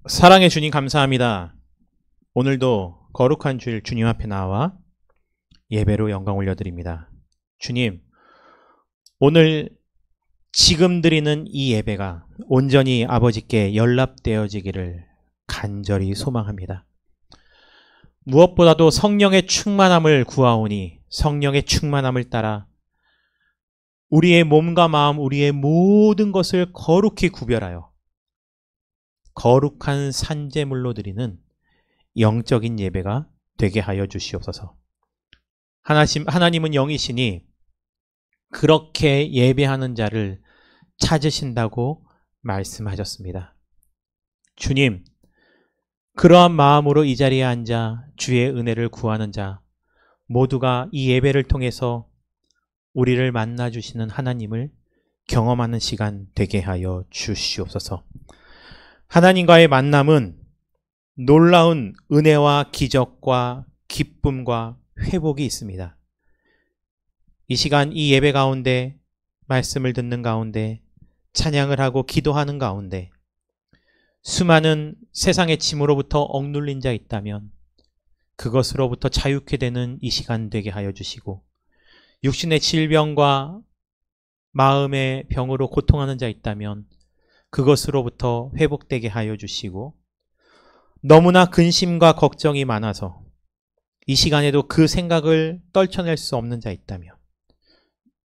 사랑의 주님 감사합니다. 오늘도 거룩한 주일 주님 앞에 나와 예배로 영광 올려드립니다. 주님, 오늘 지금 드리는 이 예배가 온전히 아버지께 연락되어지기를 간절히 소망합니다. 무엇보다도 성령의 충만함을 구하오니 성령의 충만함을 따라 우리의 몸과 마음, 우리의 모든 것을 거룩히 구별하여 거룩한 산제물로 드리는 영적인 예배가 되게 하여 주시옵소서. 하나님은 영이시니 그렇게 예배하는 자를 찾으신다고 말씀하셨습니다. 주님, 그러한 마음으로 이 자리에 앉아 주의 은혜를 구하는 자 모두가 이 예배를 통해서 우리를 만나주시는 하나님을 경험하는 시간 되게 하여 주시옵소서. 하나님과의 만남은 놀라운 은혜와 기적과 기쁨과 회복이 있습니다. 이 시간 이 예배 가운데 말씀을 듣는 가운데 찬양을 하고 기도하는 가운데 수많은 세상의 짐으로부터 억눌린 자 있다면 그것으로부터 자유케 되는 이 시간 되게 하여 주시고, 육신의 질병과 마음의 병으로 고통하는 자 있다면 그것으로부터 회복되게 하여 주시고, 너무나 근심과 걱정이 많아서 이 시간에도 그 생각을 떨쳐낼 수 없는 자 있다면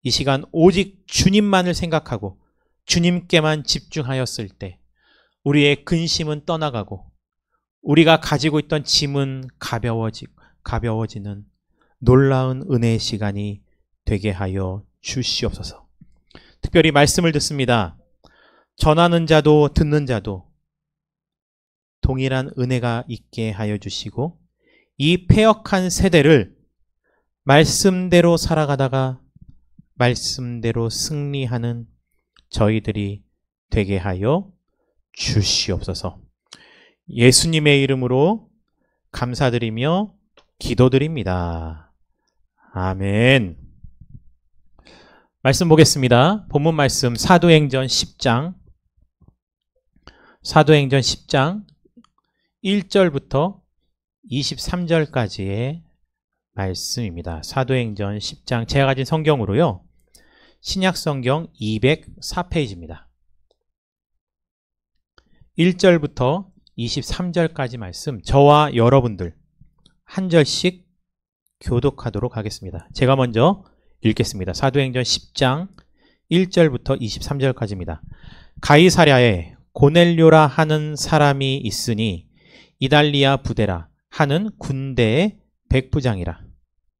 이 시간 오직 주님만을 생각하고 주님께만 집중하였을 때 우리의 근심은 떠나가고 우리가 가지고 있던 짐은 가벼워지는 놀라운 은혜의 시간이 되게 하여 주시옵소서. 특별히 말씀을 듣습니다. 전하는 자도 듣는 자도 동일한 은혜가 있게 하여 주시고 이 패역한 세대를 말씀대로 살아가다가 말씀대로 승리하는 저희들이 되게 하여 주시옵소서. 예수님의 이름으로 감사드리며 기도드립니다. 아멘. 말씀 보겠습니다. 본문 말씀 사도행전 10장 1절부터 23절까지의 말씀입니다. 사도행전 10장 제가 가진 성경으로요. 신약성경 204페이지입니다. 1절부터 23절까지 말씀 저와 여러분들 한 절씩 교독하도록 하겠습니다. 제가 먼저 읽겠습니다. 사도행전 10장 1절부터 23절까지입니다. 가이사랴에 고넬료라 하는 사람이 있으니 이달리아 부대라 하는 군대의 백부장이라.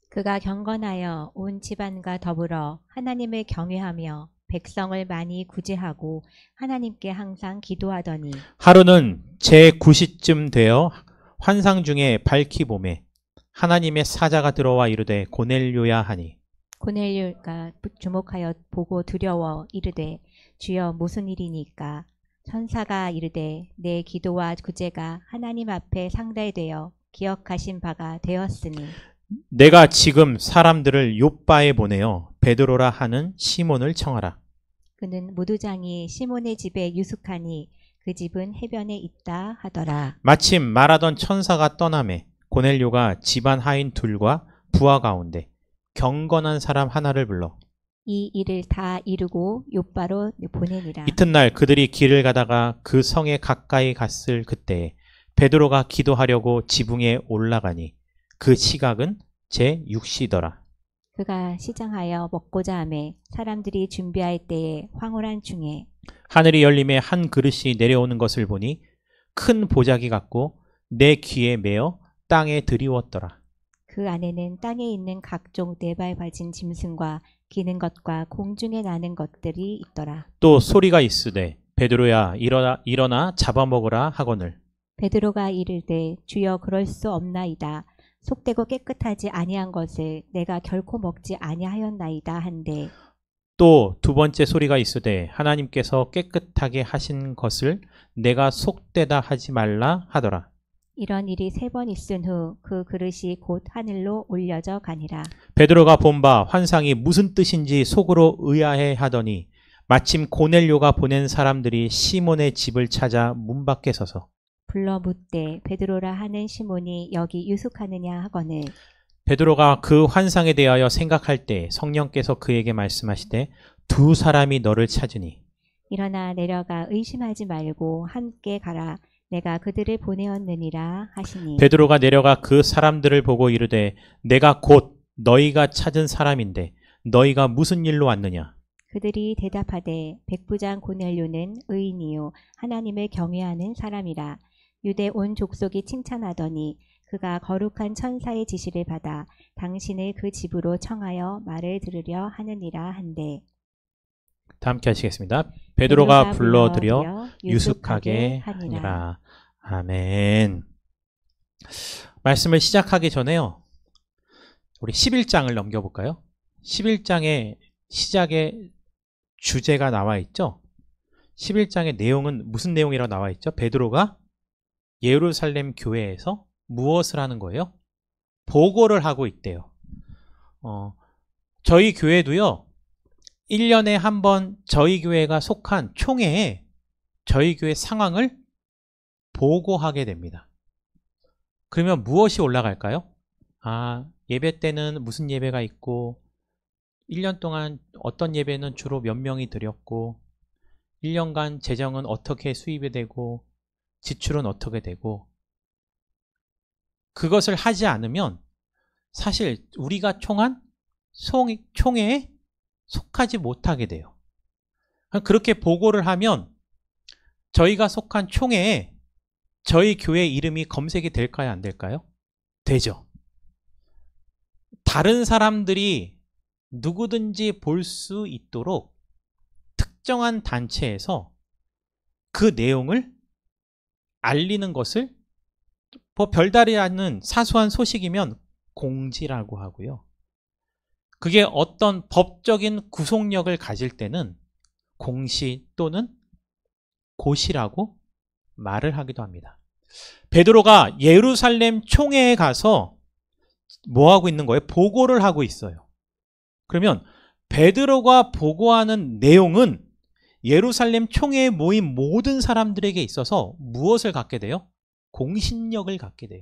그가 경건하여 온 집안과 더불어 하나님을 경외하며 백성을 많이 구제하고 하나님께 항상 기도하더니 하루는 제9시쯤 되어 환상 중에 밝히 보매 하나님의 사자가 들어와 이르되 고넬료야 하니 고넬료가 주목하여 보고 두려워 이르되 주여 무슨 일이니까? 천사가 이르되 내 기도와 구제가 하나님 앞에 상달되어 기억하신 바가 되었으니 내가 지금 사람들을 욥바에 보내어 베드로라 하는 시몬을 청하라. 그는 무두장이 시몬의 집에 유숙하니 그 집은 해변에 있다 하더라. 마침 말하던 천사가 떠나매 고넬료가 집안 하인 둘과 부하 가운데 경건한 사람 하나를 불러 이 일을 다 이루고 욥바로 보내니라. 이튿날 그들이 길을 가다가 그 성에 가까이 갔을 그때에 베드로가 기도하려고 지붕에 올라가니 그 시각은 제6시더라. 그가 시장하여 먹고자 하매 사람들이 준비할 때에 황홀한 중에 하늘이 열림에 한 그릇이 내려오는 것을 보니 큰 보자기 같고 내 귀에 매어 땅에 드리웠더라. 그 안에는 땅에 있는 각종 네발 가진 짐승과 기는 것과 공중에 나는 것들이 있더라. 또 소리가 있으되 베드로야 일어나 잡아먹으라 하거늘 베드로가 이르되 주여 그럴 수 없나이다. 속되고 깨끗하지 아니한 것을 내가 결코 먹지 아니하였나이다 한데 또 두 번째 소리가 있으되 하나님께서 깨끗하게 하신 것을 내가 속되다 하지 말라 하더라. 이런 일이 3번 있은 후 그 그릇이 곧 하늘로 올려져 가니라. 베드로가 본 바 환상이 무슨 뜻인지 속으로 의아해 하더니 마침 고넬료가 보낸 사람들이 시몬의 집을 찾아 문 밖에 서서 불러 묻되 베드로라 하는 시몬이 여기 유숙하느냐 하거늘 베드로가 그 환상에 대하여 생각할 때 성령께서 그에게 말씀하시되 두 사람이 너를 찾으니 일어나 내려가 의심하지 말고 함께 가라 내가 그들을 보내었느니라 하시니 베드로가 내려가 그 사람들을 보고 이르되 내가 곧 너희가 찾은 사람인데 너희가 무슨 일로 왔느냐? 그들이 대답하되 백부장 고넬료는 의인이요 하나님을 경외하는 사람이라 유대 온 족속이 칭찬하더니 그가 거룩한 천사의 지시를 받아 당신을 그 집으로 청하여 말을 들으려 하느니라 한데 다 함께 하시겠습니다. 베드로가 불러들여 유숙하게 하니라. 아멘. 말씀을 시작하기 전에요. 우리 11장을 넘겨볼까요? 11장의 시작에 주제가 나와 있죠. 11장의 내용은 무슨 내용이라고 나와 있죠? 베드로가 예루살렘 교회에서 무엇을 하는 거예요? 보고를 하고 있대요. 저희 교회도요. 1년에 한 번 저희 교회가 속한 총회에 저희 교회 상황을 보고하게 됩니다. 그러면 무엇이 올라갈까요? 예배 때는 무슨 예배가 있고 1년 동안 어떤 예배는 주로 몇 명이 드렸고 1년간 재정은 어떻게 수입이 되고 지출은 어떻게 되고 그것을 하지 않으면 사실 우리가 총한 총회에 속하지 못하게 돼요. 그렇게 보고를 하면 저희가 속한 총회에 저희 교회 이름이 검색이 될까요? 안 될까요? 되죠. 다른 사람들이 누구든지 볼 수 있도록 특정한 단체에서 그 내용을 알리는 것을 별다르지 않는 사소한 소식이면 공지라고 하고요. 그게 어떤 법적인 구속력을 가질 때는 공시 또는 고시라고 말을 하기도 합니다. 베드로가 예루살렘 총회에 가서 뭐 하고 있는 거예요? 보고를 하고 있어요. 그러면 베드로가 보고하는 내용은 예루살렘 총회에 모인 모든 사람들에게 있어서 무엇을 갖게 돼요? 공신력을 갖게 돼요.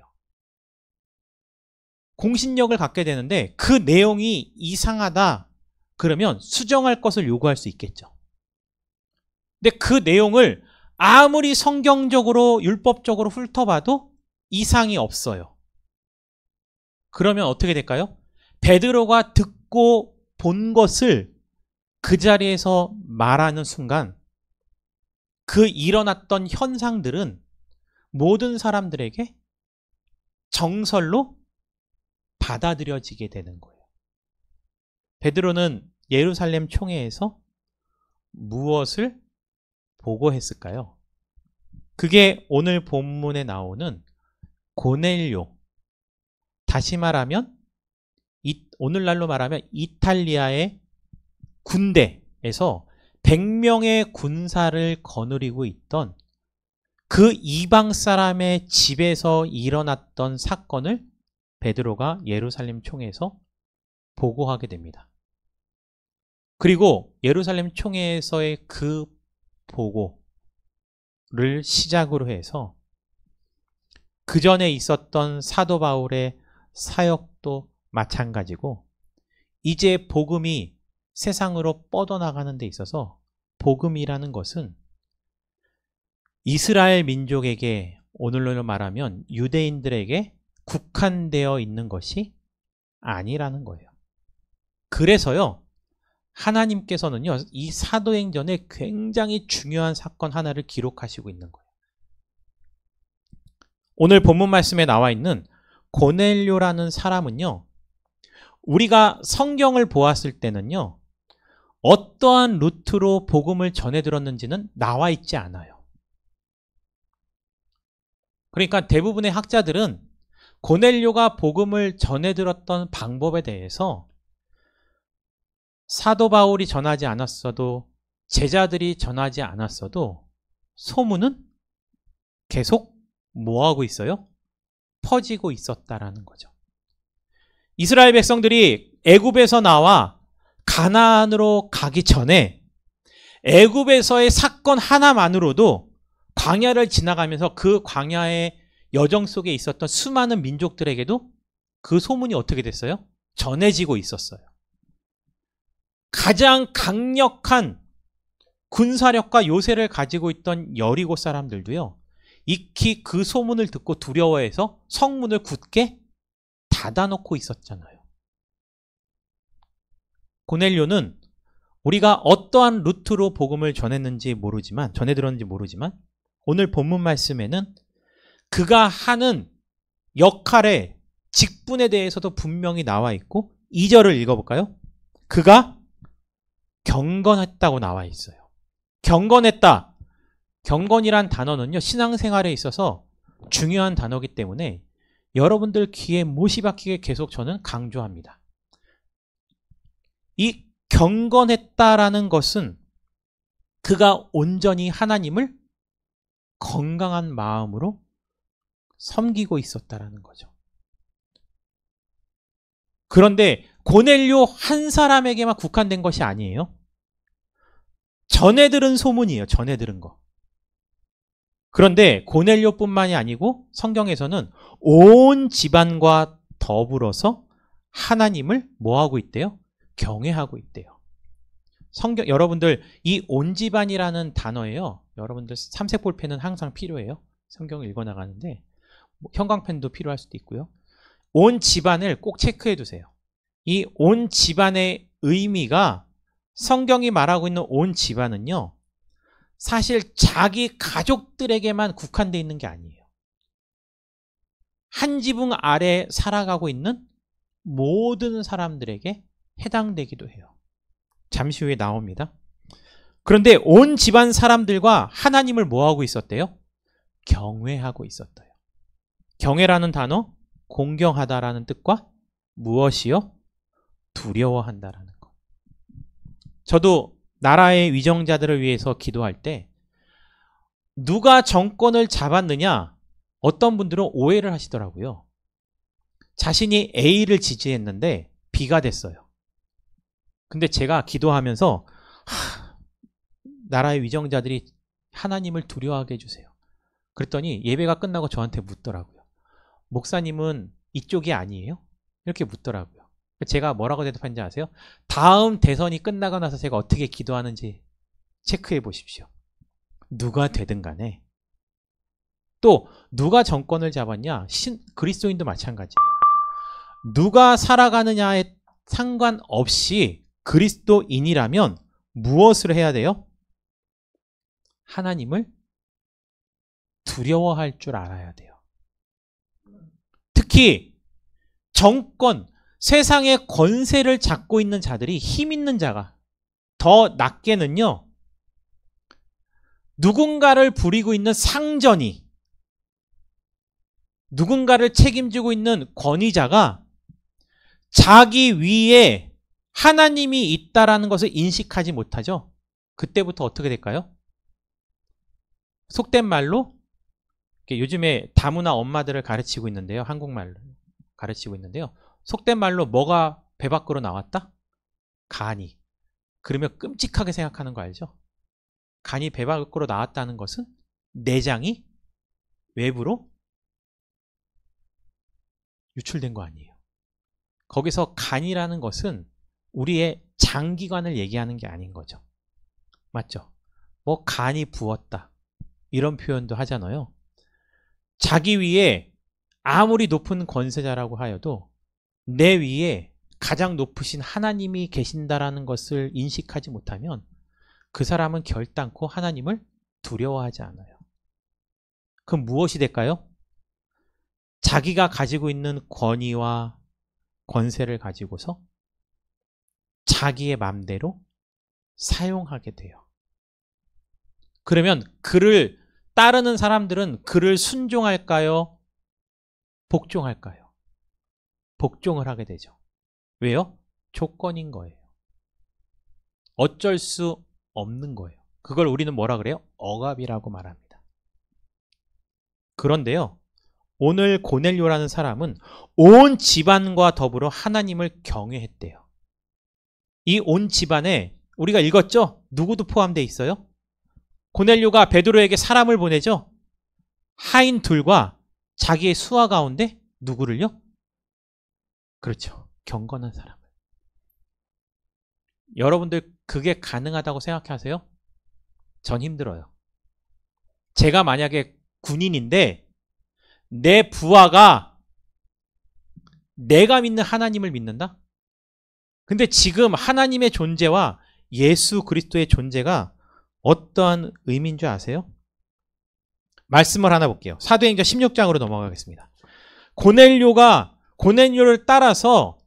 공신력을 갖게 되는데 그 내용이 이상하다 그러면 수정할 것을 요구할 수 있겠죠. 근데 그 내용을 아무리 성경적으로 율법적으로 훑어봐도 이상이 없어요. 그러면 어떻게 될까요? 베드로가 듣고 본 것을 그 자리에서 말하는 순간 그 일어났던 현상들은 모든 사람들에게 정설로 받아들여지게 되는 거예요. 베드로는 예루살렘 총회에서 무엇을 보고했을까요? 그게 오늘 본문에 나오는 고넬료, 다시 말하면 오늘날로 말하면 이탈리아의 군대에서 100명의 군사를 거느리고 있던 그 이방 사람의 집에서 일어났던 사건을 베드로가 예루살렘 총회에서 보고하게 됩니다. 그리고 예루살렘 총회에서의 그 보고를 시작으로 해서 그 전에 있었던 사도 바울의 사역도 마찬가지고 이제 복음이 세상으로 뻗어나가는 데 있어서 복음이라는 것은 이스라엘 민족에게 오늘로 말하면 유대인들에게 국한되어 있는 것이 아니라는 거예요. 그래서요. 하나님께서는요. 이 사도행전에 굉장히 중요한 사건 하나를 기록하시고 있는 거예요. 오늘 본문 말씀에 나와 있는 고넬료라는 사람은요. 우리가 성경을 보았을 때는요. 어떠한 루트로 복음을 전해 들었는지는 나와 있지 않아요. 그러니까 대부분의 학자들은 고넬료가 복음을 전해 들었던 방법에 대해서 사도 바울이 전하지 않았어도 제자들이 전하지 않았어도 소문은 계속 뭐하고 있어요? 퍼지고 있었다라는 거죠. 이스라엘 백성들이 애굽에서 나와 가나안으로 가기 전에 애굽에서의 사건 하나만으로도 광야를 지나가면서 그 광야의 여정 속에 있었던 수많은 민족들에게도 그 소문이 어떻게 됐어요? 전해지고 있었어요. 가장 강력한 군사력과 요새를 가지고 있던 여리고 사람들도요, 익히 그 소문을 듣고 두려워해서 성문을 굳게 닫아놓고 있었잖아요. 고넬료는 우리가 어떠한 루트로 복음을 전해들었는지 모르지만 오늘 본문 말씀에는 그가 하는 역할의 직분에 대해서도 분명히 나와 있고 2절을 읽어볼까요? 그가 경건했다고 나와 있어요. 경건했다. 경건이란 단어는요, 신앙생활에 있어서 중요한 단어이기 때문에 여러분들 귀에 못이 박히게 계속 저는 강조합니다. 이 경건했다라는 것은 그가 온전히 하나님을 건강한 마음으로 섬기고 있었다라는 거죠. 그런데 고넬료 한 사람에게만 국한된 것이 아니에요. 전해 들은 소문이에요. 전해 들은 거. 그런데 고넬료뿐만이 아니고 성경에서는 온 집안과 더불어서 하나님을 뭐하고 있대요? 경외하고 있대요. 여러분들 이 온 집안이라는 단어예요. 여러분들 삼색 볼펜은 항상 필요해요. 성경을 읽어나가는데 형광펜도 필요할 수도 있고요. 온 집안을 꼭 체크해 두세요. 이 온 집안의 의미가 성경이 말하고 있는 온 집안은요, 사실 자기 가족들에게만 국한되어 있는 게 아니에요. 한 지붕 아래 살아가고 있는 모든 사람들에게 해당되기도 해요. 잠시 후에 나옵니다. 그런데 온 집안 사람들과 하나님을 뭐하고 있었대요? 경외하고 있었대요. 경외라는 단어, 공경하다라는 뜻과 무엇이요? 두려워한다라는 것. 저도 나라의 위정자들을 위해서 기도할 때 누가 정권을 잡았느냐, 어떤 분들은 오해를 하시더라고요. 자신이 A를 지지했는데 B가 됐어요. 근데 제가 기도하면서 나라의 위정자들이 하나님을 두려워하게 해주세요. 그랬더니 예배가 끝나고 저한테 묻더라고요. 목사님은 이쪽이 아니에요? 이렇게 묻더라고요. 제가 뭐라고 대답했는지 아세요? 다음 대선이 끝나고 나서 제가 어떻게 기도하는지 체크해 보십시오. 누가 되든 간에. 또 누가 정권을 잡았냐? 그리스도인도 마찬가지예요. 누가 살아가느냐에 상관없이 그리스도인이라면 무엇을 해야 돼요? 하나님을 두려워할 줄 알아야 돼요. 특히 정권, 세상의 권세를 잡고 있는 자들이, 힘 있는 자가 더 낮게는요, 누군가를 부리고 있는 상전이, 누군가를 책임지고 있는 권위자가 자기 위에 하나님이 있다라는 것을 인식하지 못하죠. 그때부터 어떻게 될까요? 속된 말로 요즘에 다문화 엄마들을 가르치고 있는데요. 한국말로 가르치고 있는데요. 속된 말로 뭐가 배 밖으로 나왔다? 간이. 그러면 끔찍하게 생각하는 거 알죠? 간이 배 밖으로 나왔다는 것은 내장이 외부로 유출된 거 아니에요. 거기서 간이라는 것은 우리의 장기관을 얘기하는 게 아닌 거죠. 맞죠? 뭐 간이 부었다, 이런 표현도 하잖아요. 자기 위에 아무리 높은 권세자라고 하여도 내 위에 가장 높으신 하나님이 계신다라는 것을 인식하지 못하면 그 사람은 결단코 하나님을 두려워하지 않아요. 그럼 무엇이 될까요? 자기가 가지고 있는 권위와 권세를 가지고서 자기의 맘대로 사용하게 돼요. 그러면 그를 따르는 사람들은 그를 순종할까요? 복종할까요? 복종을 하게 되죠. 왜요? 조건인 거예요. 어쩔 수 없는 거예요. 그걸 우리는 뭐라 그래요? 억압이라고 말합니다. 그런데요, 오늘 고넬료라는 사람은 온 집안과 더불어 하나님을 경외했대요. 이 온 집안에 우리가 읽었죠? 누구도 포함되어 있어요? 고넬료가 베드로에게 사람을 보내죠. 하인 둘과 자기의 수하 가운데 누구를요? 그렇죠. 경건한 사람을. 여러분들 그게 가능하다고 생각하세요? 전 힘들어요. 제가 만약에 군인인데 내 부하가 내가 믿는 하나님을 믿는다? 근데 지금 하나님의 존재와 예수 그리스도의 존재가 어떠한 의미인 줄 아세요? 말씀을 하나 볼게요. 사도행전 16장으로 넘어가겠습니다. 고넬료를 따라서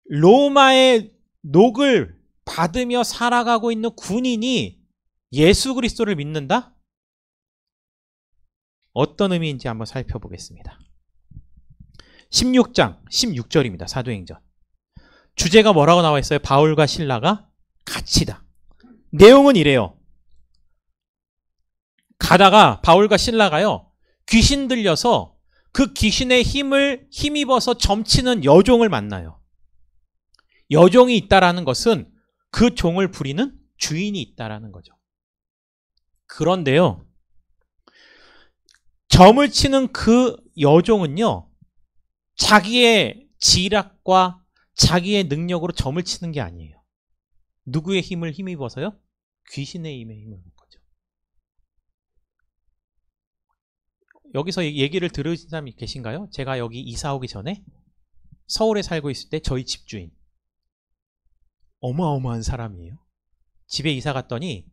로마의 녹을 받으며 살아가고 있는 군인이 예수 그리스도를 믿는다? 어떤 의미인지 한번 살펴보겠습니다. 16장 16절입니다. 사도행전. 주제가 뭐라고 나와 있어요? 바울과 실라가 같이다. 내용은 이래요. 가다가 바울과 실라가요, 귀신 들려서 그 귀신의 힘을 힘입어서 점치는 여종을 만나요. 여종이 있다라는 것은 그 종을 부리는 주인이 있다라는 거죠. 그런데요, 점을 치는 그 여종은요, 자기의 지략과 자기의 능력으로 점을 치는 게 아니에요. 누구의 힘을 힘입어서요? 귀신의 힘에 힘을 입은 거죠. 여기서 얘기를 들으신 사람이 계신가요? 제가 여기 이사 오기 전에 서울에 살고 있을 때 저희 집주인, 어마어마한 사람이에요. 집에 이사 갔더니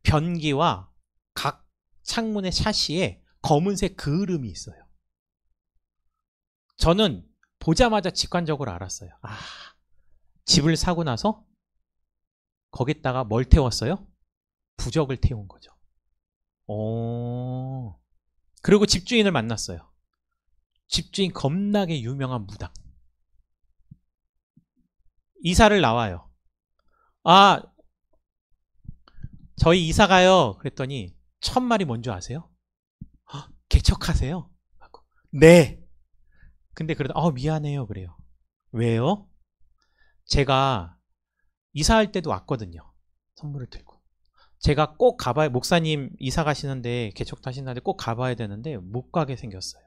변기와 각 창문의 샤시에 검은색 그을음이 있어요. 저는 보자마자 직관적으로 알았어요. 아, 집을 사고 나서 거기다가 뭘 태웠어요? 부적을 태운 거죠. 그리고 집주인을 만났어요. 집주인 겁나게 유명한 무당. 이사를 나와요. 아, 저희 이사 가요. 그랬더니 첫 말이 뭔지 아세요? 개척하세요? 네. 근데 그러다 미안해요 그래요. 왜요? 제가 이사할 때도 왔거든요. 선물을 들고. 제가 꼭 가봐야, 목사님 이사 가시는데 개척도 하신다는데 꼭 가봐야 되는데 못 가게 생겼어요.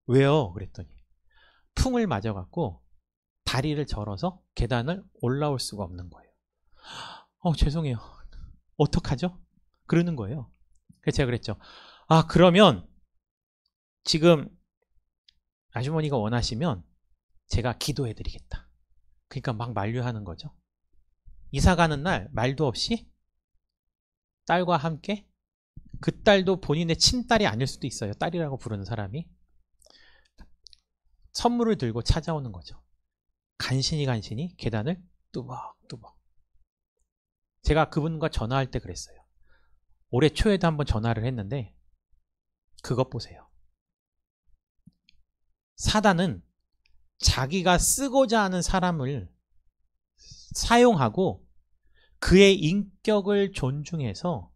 왜요? 그랬더니 풍을 맞아갖고 다리를 절어서 계단을 올라올 수가 없는 거예요. 죄송해요. 어떡하죠? 그러는 거예요. 그래서 제가 그랬죠. 그러면 지금 아주머니가 원하시면 제가 기도해 드리겠다. 그러니까 막 만류하는 거죠. 이사 가는 날 말도 없이 딸과 함께, 그 딸도 본인의 친딸이 아닐 수도 있어요. 딸이라고 부르는 사람이 선물을 들고 찾아오는 거죠. 간신히 계단을 뚜벅뚜벅. 제가 그분과 전화할 때 그랬어요. 올해 초에도 한번 전화를 했는데 그것 보세요. 사단은 자기가 쓰고자 하는 사람을 사용하고 그의 인격을 존중해서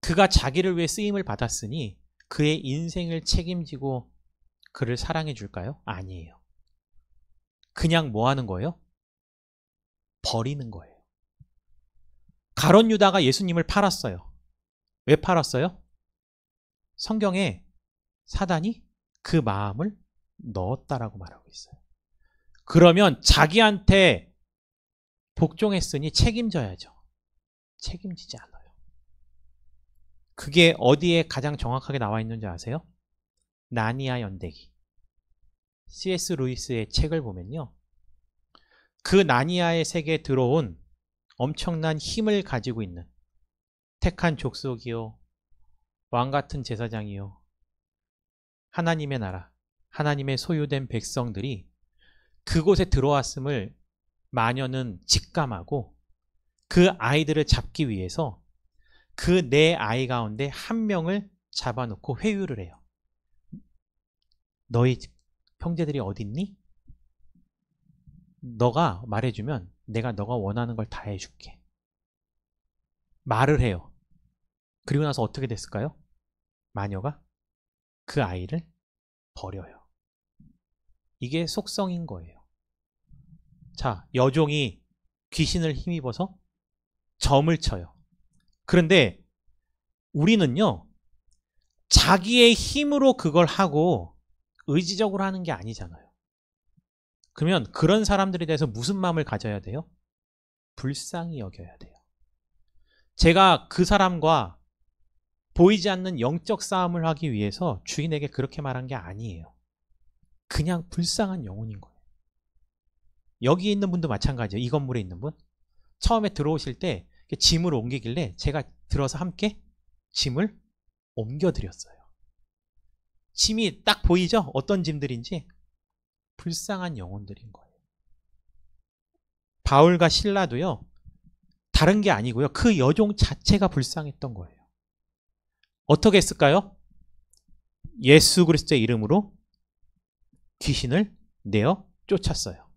그가 자기를 위해 쓰임을 받았으니 그의 인생을 책임지고 그를 사랑해 줄까요? 아니에요. 그냥 뭐 하는 거예요? 버리는 거예요. 가룟 유다가 예수님을 팔았어요. 왜 팔았어요? 성경에 사단이 그 마음을 넣었다라고 말하고 있어요. 그러면 자기한테 복종했으니 책임져야죠. 책임지지 않아요. 그게 어디에 가장 정확하게 나와 있는지 아세요? 나니아 연대기. C.S. 루이스의 책을 보면요, 그 나니아의 세계에 들어온 엄청난 힘을 가지고 있는 택한 족속이요, 왕같은 제사장이요, 하나님의 나라, 하나님의 소유된 백성들이 그곳에 들어왔음을 마녀는 직감하고 그 아이들을 잡기 위해서 그 네 아이 가운데 한 명을 잡아놓고 회유를 해요. 너희 형제들이 어딨니? 너가 말해주면 내가 너가 원하는 걸 다 해줄게. 말을 해요. 그리고 나서 어떻게 됐을까요? 마녀가 그 아이를 버려요. 이게 속성인 거예요. 자, 여종이 귀신을 힘입어서 점을 쳐요. 그런데 우리는요, 자기의 힘으로 그걸 하고 의지적으로 하는 게 아니잖아요. 그러면 그런 사람들에 대해서 무슨 마음을 가져야 돼요? 불쌍히 여겨야 돼요. 제가 그 사람과 보이지 않는 영적 싸움을 하기 위해서 주인에게 그렇게 말한 게 아니에요. 그냥 불쌍한 영혼인 거예요. 여기 있는 분도 마찬가지예요. 이 건물에 있는 분. 처음에 들어오실 때 짐을 옮기길래 제가 들어서 함께 짐을 옮겨드렸어요. 짐이 딱 보이죠? 어떤 짐들인지. 불쌍한 영혼들인 거예요. 바울과 실라도요, 다른 게 아니고요, 그 여종 자체가 불쌍했던 거예요. 어떻게 했을까요? 예수 그리스도의 이름으로 귀신을 내어 쫓았어요.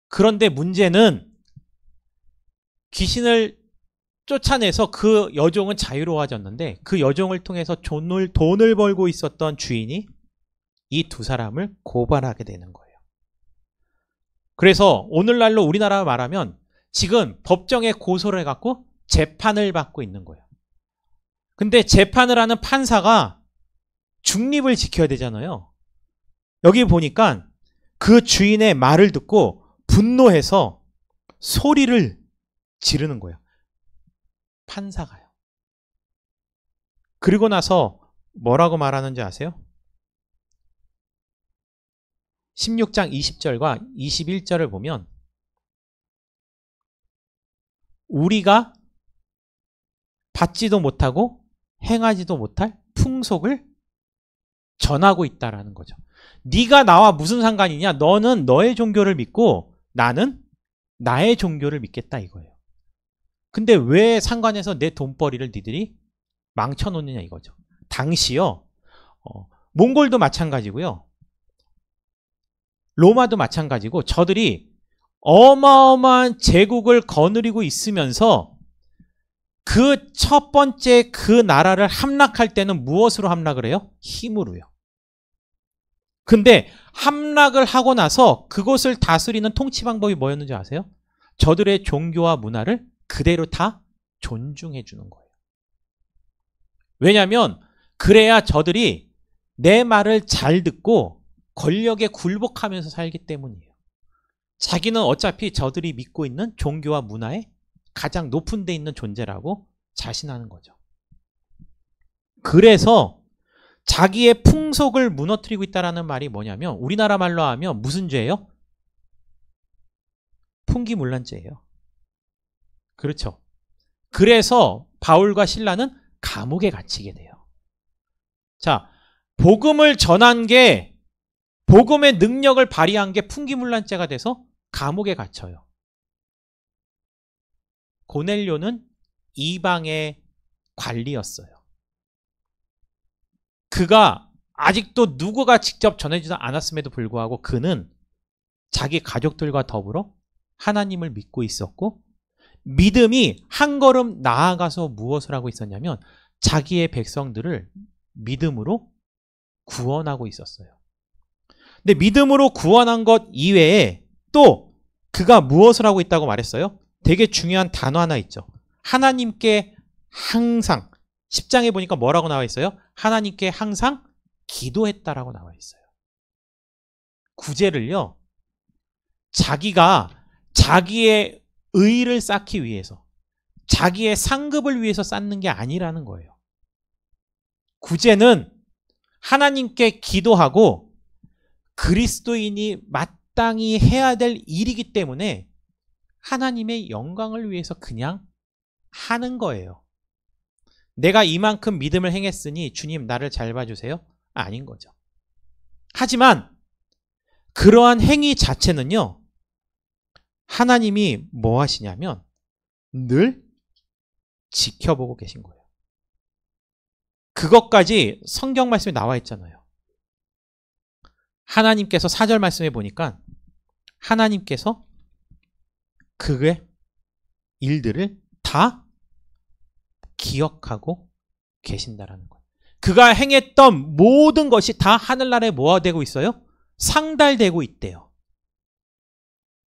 그런데 문제는 귀신을 쫓아내서 그 여종은 자유로워졌는데 그 여종을 통해서 돈을 벌고 있었던 주인이 이 두 사람을 고발하게 되는 거예요. 그래서 오늘날로 우리나라 말하면 지금 법정에 고소를 해갖고 재판을 받고 있는 거예요. 근데 재판을 하는 판사가 중립을 지켜야 되잖아요. 여기 보니까 그 주인의 말을 듣고 분노해서 소리를 지르는 거예요. 판사가요. 그리고 나서 뭐라고 말하는지 아세요? 16장 20절과 21절을 보면 우리가 받지도 못하고 행하지도 못할 풍속을 전하고 있다라는 거죠. 네가 나와 무슨 상관이냐? 너는 너의 종교를 믿고 나는 나의 종교를 믿겠다 이거예요. 근데 왜 상관에서 내 돈벌이를 니들이 망쳐놓느냐 이거죠. 당시요, 몽골도 마찬가지고요, 로마도 마찬가지고 저들이 어마어마한 제국을 거느리고 있으면서 그 첫 번째 그 나라를 함락할 때는 무엇으로 함락을 해요? 힘으로요. 근데 함락을 하고 나서 그곳을 다스리는 통치 방법이 뭐였는지 아세요? 저들의 종교와 문화를 그대로 다 존중해 주는 거예요. 왜냐하면 그래야 저들이 내 말을 잘 듣고 권력에 굴복하면서 살기 때문이에요. 자기는 어차피 저들이 믿고 있는 종교와 문화에 가장 높은 데 있는 존재라고 자신하는 거죠. 그래서 자기의 풍속을 무너뜨리고 있다는 말이 뭐냐면 우리나라 말로 하면 무슨 죄예요? 풍기문란죄예요. 그렇죠. 그래서 바울과 실라는 감옥에 갇히게 돼요. 자, 복음을 전한 게, 복음의 능력을 발휘한 게 풍기문란죄가 돼서 감옥에 갇혀요. 고넬료는 이방의 관리였어요. 그가 아직도 누구가 직접 전해주지 않았음에도 불구하고 그는 자기 가족들과 더불어 하나님을 믿고 있었고, 믿음이 한 걸음 나아가서 무엇을 하고 있었냐면 자기의 백성들을 믿음으로 구원하고 있었어요. 근데 믿음으로 구원한 것 이외에 또 그가 무엇을 하고 있다고 말했어요? 되게 중요한 단어 하나 있죠. 하나님께 항상, 10장에 보니까 뭐라고 나와 있어요? 하나님께 항상 기도했다라고 나와 있어요. 구제를요, 자기가 자기의 의를 쌓기 위해서, 자기의 상급을 위해서 쌓는 게 아니라는 거예요. 구제는 하나님께 기도하고 그리스도인이 마땅히 해야 될 일이기 때문에 하나님의 영광을 위해서 그냥 하는 거예요. 내가 이만큼 믿음을 행했으니 주님 나를 잘 봐주세요? 아닌 거죠. 하지만 그러한 행위 자체는요, 하나님이 뭐 하시냐면 늘 지켜보고 계신 거예요. 그것까지 성경 말씀에 나와 있잖아요. 하나님께서 4절 말씀에 보니까 하나님께서 그의 일들을 다 기억하고 계신다라는 거예요. 그가 행했던 모든 것이 다 하늘나라에 뭐가 되고 있어요? 상달되고 있대요.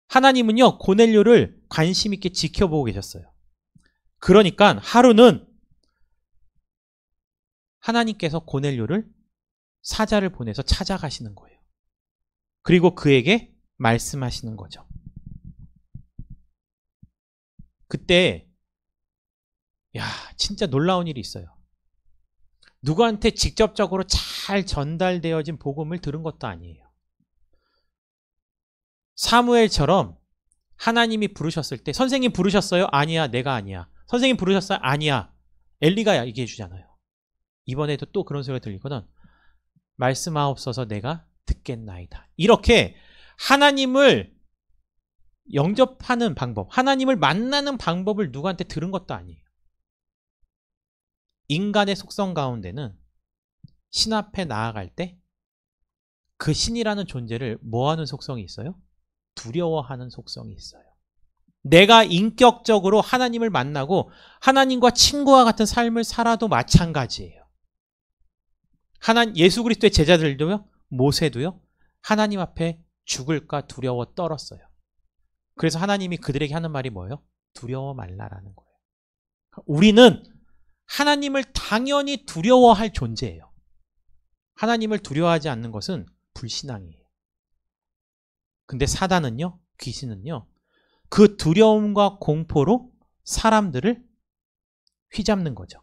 하나님은요, 고넬료를 관심 있게 지켜보고 계셨어요. 그러니까 하루는 하나님께서 고넬료를 사자를 보내서 찾아가시는 거예요. 그리고 그에게 말씀하시는 거죠. 그때 진짜 놀라운 일이 있어요. 누구한테 직접적으로 잘 전달되어진 복음을 들은 것도 아니에요. 사무엘처럼 하나님이 부르셨을 때 선생님 부르셨어요? 아니야, 내가 아니야. 선생님 부르셨어요? 아니야. 엘리가 얘기해 주잖아요. 이번에도 또 그런 소리가 들리거든. 말씀하옵소서 내가 듣겠나이다. 이렇게 하나님을 영접하는 방법, 하나님을 만나는 방법을 누구한테 들은 것도 아니에요. 인간의 속성 가운데는 신 앞에 나아갈 때 그 신이라는 존재를 뭐하는 속성이 있어요? 두려워하는 속성이 있어요. 내가 인격적으로 하나님을 만나고 하나님과 친구와 같은 삶을 살아도 마찬가지예요. 예수 그리스도의 제자들도요, 모세도요, 하나님 앞에 죽을까 두려워 떨었어요. 그래서 하나님이 그들에게 하는 말이 뭐예요? 두려워 말라라는 거예요. 우리는 하나님을 당연히 두려워할 존재예요. 하나님을 두려워하지 않는 것은 불신앙이에요. 근데 사단은요, 귀신은요, 그 두려움과 공포로 사람들을 휘잡는 거죠.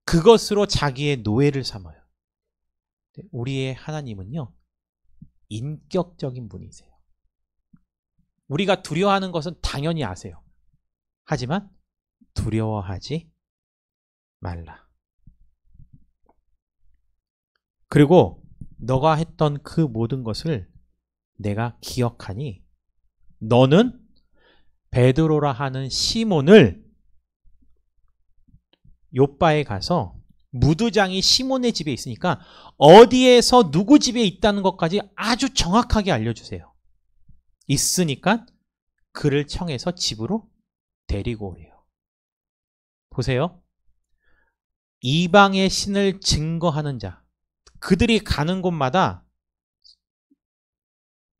그것으로 자기의 노예를 삼아요. 우리의 하나님은요, 인격적인 분이세요. 우리가 두려워하는 것은 당연히 아세요. 하지만 두려워하지 말라. 그리고 너가 했던 그 모든 것을 내가 기억하니 너는 베드로라 하는 시몬을 요빠에 가서 무두장이 시몬의 집에 있으니까 어디에서 누구 집에 있다는 것까지 아주 정확하게 알려주세요. 있으니까 그를 청해서 집으로 데리고 오래요. 보세요. 이방의 신을 증거하는 자, 그들이 가는 곳마다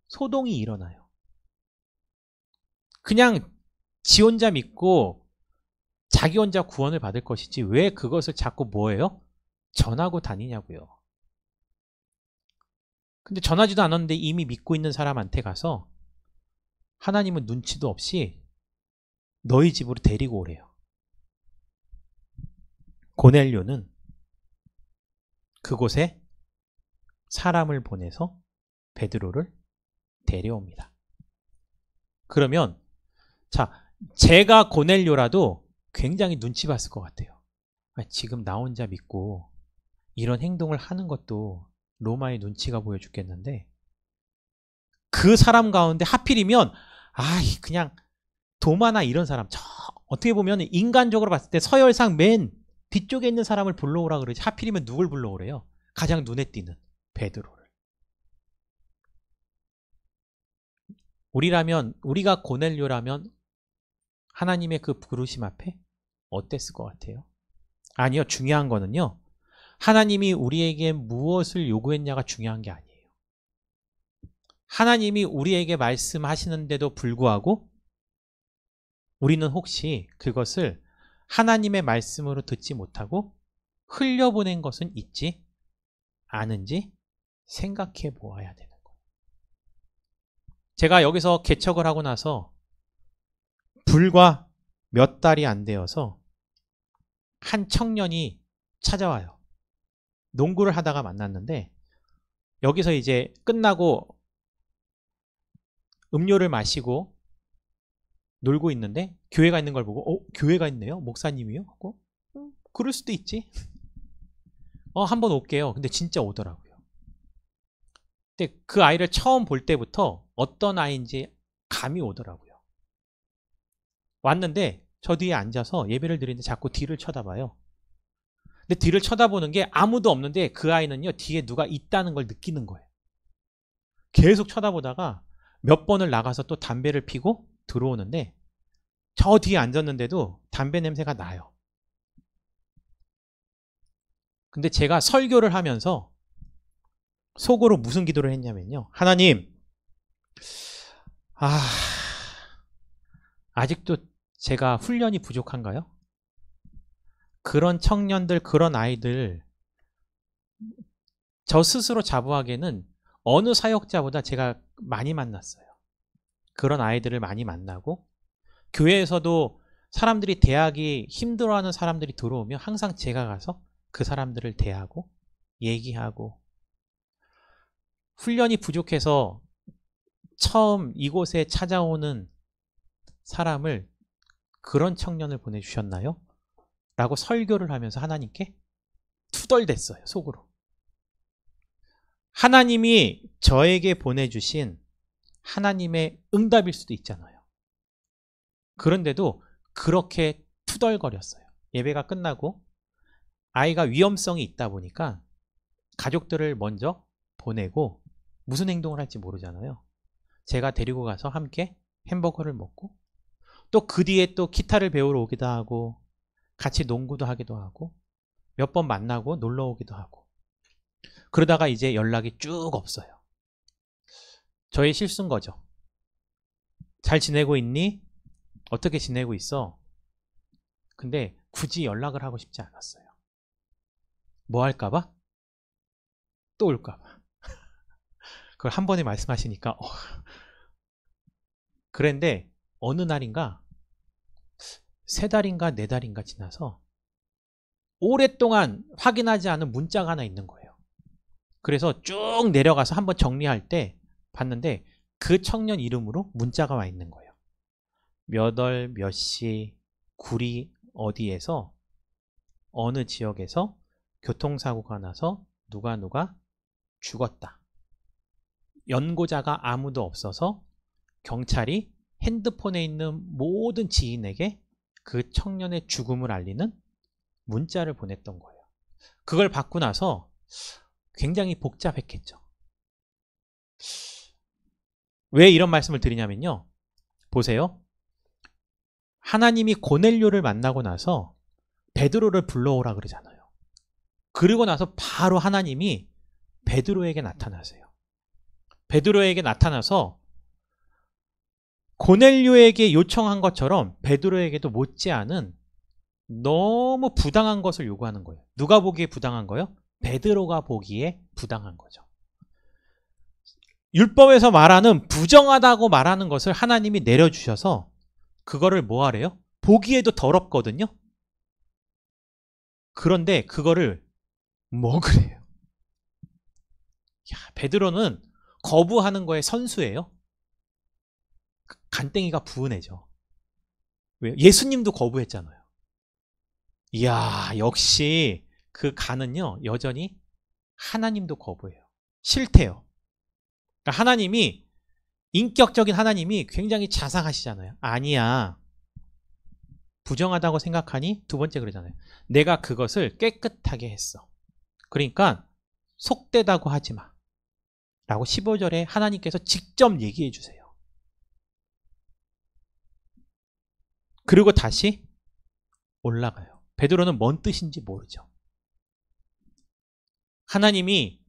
소동이 일어나요. 그냥 지 혼자 믿고 자기 혼자 구원을 받을 것이지 왜 그것을 자꾸 뭐예요? 전하고 다니냐고요. 근데 전하지도 않았는데 이미 믿고 있는 사람한테 가서 하나님은 눈치도 없이 너희 집으로 데리고 오래요. 고넬료는 그곳에 사람을 보내서 베드로를 데려옵니다. 그러면 자, 제가 고넬료라도 굉장히 눈치 봤을 것 같아요. 지금 나 혼자 믿고 이런 행동을 하는 것도 로마의 눈치가 보여 죽겠는데 그 사람 가운데 하필이면 그냥 도마나 이런 사람, 어떻게 보면 인간적으로 봤을 때 서열상 맨 뒤쪽에 있는 사람을 불러오라 그러지 하필이면 누굴 불러오래요? 가장 눈에 띄는 베드로를. 우리가 고넬료라면 하나님의 그 부르심 앞에 어땠을 것 같아요? 아니요, 중요한 거는요, 하나님이 우리에게 무엇을 요구했냐가 중요한 게 아니에요. 하나님이 우리에게 말씀하시는데도 불구하고 우리는 혹시 그것을 하나님의 말씀으로 듣지 못하고 흘려보낸 것은 있지 않은지 생각해 보아야 되는 거예요. 제가 여기서 개척을 하고 나서 불과 몇 달이 안 되어서 한 청년이 찾아와요. 농구를 하다가 만났는데 여기서 이제 끝나고 음료를 마시고 놀고 있는데 교회가 있는 걸 보고 교회가 있네요? 목사님이요? 하고 그럴 수도 있지. 한번 올게요. 근데 진짜 오더라고요. 근데 그 아이를 처음 볼 때부터 어떤 아이인지 감이 오더라고요. 왔는데 저 뒤에 앉아서 예배를 드리는데 자꾸 뒤를 쳐다봐요. 근데 뒤를 쳐다보는 게 아무도 없는데 그 아이는요, 뒤에 누가 있다는 걸 느끼는 거예요. 계속 쳐다보다가 몇 번을 나가서 또 담배를 피고 들어오는데 저 뒤에 앉았는데도 담배 냄새가 나요. 근데 제가 설교를 하면서 속으로 무슨 기도를 했냐면요, 하나님, 아직도 제가 훈련이 부족한가요? 그런 청년들, 그런 아이들, 저 스스로 자부하기에는 어느 사역자보다 제가 많이 만났어요. 그런 아이들을 많이 만나고, 교회에서도 사람들이 대하기 힘들어하는 사람들이 들어오면 항상 제가 가서 그 사람들을 대하고 얘기하고, 훈련이 부족해서 처음 이곳에 찾아오는 사람을 그런 청년을 보내주셨나요? 라고 설교를 하면서 하나님께 투덜댔어요, 속으로. 하나님이 저에게 보내주신 하나님의 응답일 수도 있잖아요. 그런데도 그렇게 투덜거렸어요. 예배가 끝나고 아이가 위험성이 있다 보니까 가족들을 먼저 보내고 무슨 행동을 할지 모르잖아요. 제가 데리고 가서 함께 햄버거를 먹고 또 그 뒤에 또 기타를 배우러 오기도 하고 같이 농구도 하기도 하고 몇 번 만나고 놀러 오기도 하고, 그러다가 이제 연락이 쭉 없어요. 저의 실수인 거죠. 잘 지내고 있니? 어떻게 지내고 있어? 근데 굳이 연락을 하고 싶지 않았어요. 뭐 할까봐? 또 올까봐. 그걸 한 번에 말씀하시니까 그런데 어느 날인가 3달인가 4달인가 지나서 오랫동안 확인하지 않은 문자가 하나 있는 거예요. 그래서 쭉 내려가서 한번 정리할 때 봤는데 그 청년 이름으로 문자가 와 있는 거예요. 몇 월 몇 시 구리 어디에서 어느 지역에서 교통사고가 나서 누가 죽었다. 연고자가 아무도 없어서 경찰이 핸드폰에 있는 모든 지인에게 그 청년의 죽음을 알리는 문자를 보냈던 거예요. 그걸 받고 나서 굉장히 복잡했겠죠. 왜 이런 말씀을 드리냐면요. 보세요. 하나님이 고넬료를 만나고 나서 베드로를 불러오라 그러잖아요. 그리고 나서 바로 하나님이 베드로에게 나타나세요. 베드로에게 나타나서 고넬료에게 요청한 것처럼 베드로에게도 못지않은 너무 부당한 것을 요구하는 거예요. 누가 보기에 부당한 거예요? 베드로가 보기에 부당한 거죠. 율법에서 말하는 부정하다고 말하는 것을 하나님이 내려주셔서 그거를 뭐 하래요? 보기에도 더럽거든요. 그런데 그거를 먹으래요. 베드로는 거부하는 거에 선수예요. 간땡이가 부은해져. 왜요? 예수님도 거부했잖아요. 이야, 역시 그 간은요, 여전히 하나님도 거부해요. 싫대요. 그러니까 하나님이, 인격적인 하나님이 굉장히 자상하시잖아요. 아니야. 부정하다고 생각하니? 두 번째 그러잖아요. 내가 그것을 깨끗하게 했어. 그러니까 속되다고 하지 마. 라고 15절에 하나님께서 직접 얘기해 주세요. 그리고 다시 올라가요. 베드로는 뭔 뜻인지 모르죠. 하나님이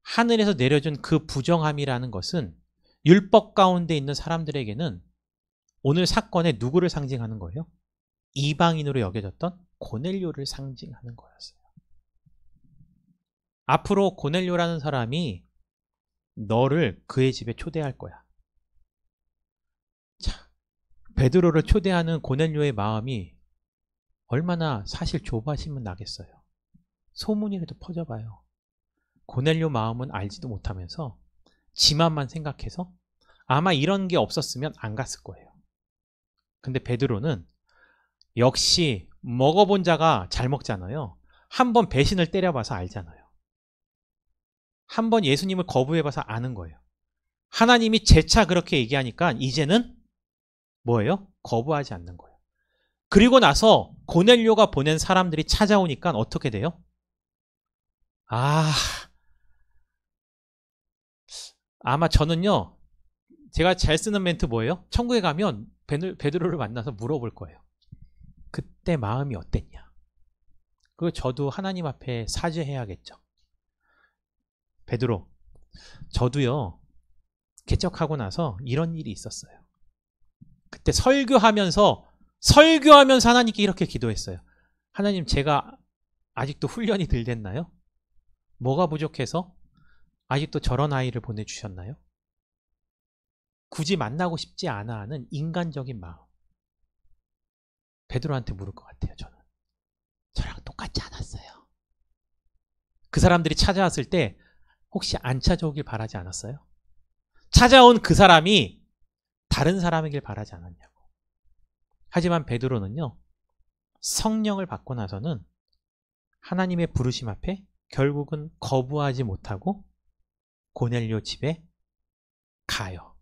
하늘에서 내려준 그 부정함이라는 것은 율법 가운데 있는 사람들에게는 오늘 사건에 누구를 상징하는 거예요? 이방인으로 여겨졌던 고넬료를 상징하는 거였어요. 앞으로 고넬료라는 사람이 너를 그의 집에 초대할 거야. 자, 베드로를 초대하는 고넬료의 마음이 얼마나 사실 조바심은 나겠어요. 소문이라도 퍼져봐요. 고넬료 마음은 알지도 못하면서 지만만 생각해서 아마 이런 게 없었으면 안 갔을 거예요. 근데 베드로는 역시 먹어본 자가 잘 먹잖아요. 한번 배신을 때려봐서 알잖아요. 한번 예수님을 거부해봐서 아는 거예요. 하나님이 재차 그렇게 얘기하니까 이제는 뭐예요? 거부하지 않는 거예요. 그리고 나서 고넬료가 보낸 사람들이 찾아오니까 어떻게 돼요? 아마 저는요, 제가 잘 쓰는 멘트 뭐예요? 천국에 가면 베드로를 만나서 물어볼 거예요. 그때 마음이 어땠냐? 그리고 저도 하나님 앞에 사죄해야겠죠. 베드로, 저도요, 개척하고 나서 이런 일이 있었어요. 그때 설교하면서 하나님께 이렇게 기도했어요. 하나님, 제가 아직도 훈련이 덜 됐나요? 뭐가 부족해서 아직도 저런 아이를 보내주셨나요? 굳이 만나고 싶지 않아 하는 인간적인 마음. 베드로한테 물을 것 같아요. 저는 저랑 똑같지 않았어요. 그 사람들이 찾아왔을 때 혹시 안 찾아오길 바라지 않았어요? 찾아온 그 사람이 다른 사람이길 바라지 않았냐고. 하지만 베드로는요, 성령을 받고 나서는 하나님의 부르심 앞에 결국은 거부하지 못하고 고넬료 집에 가요.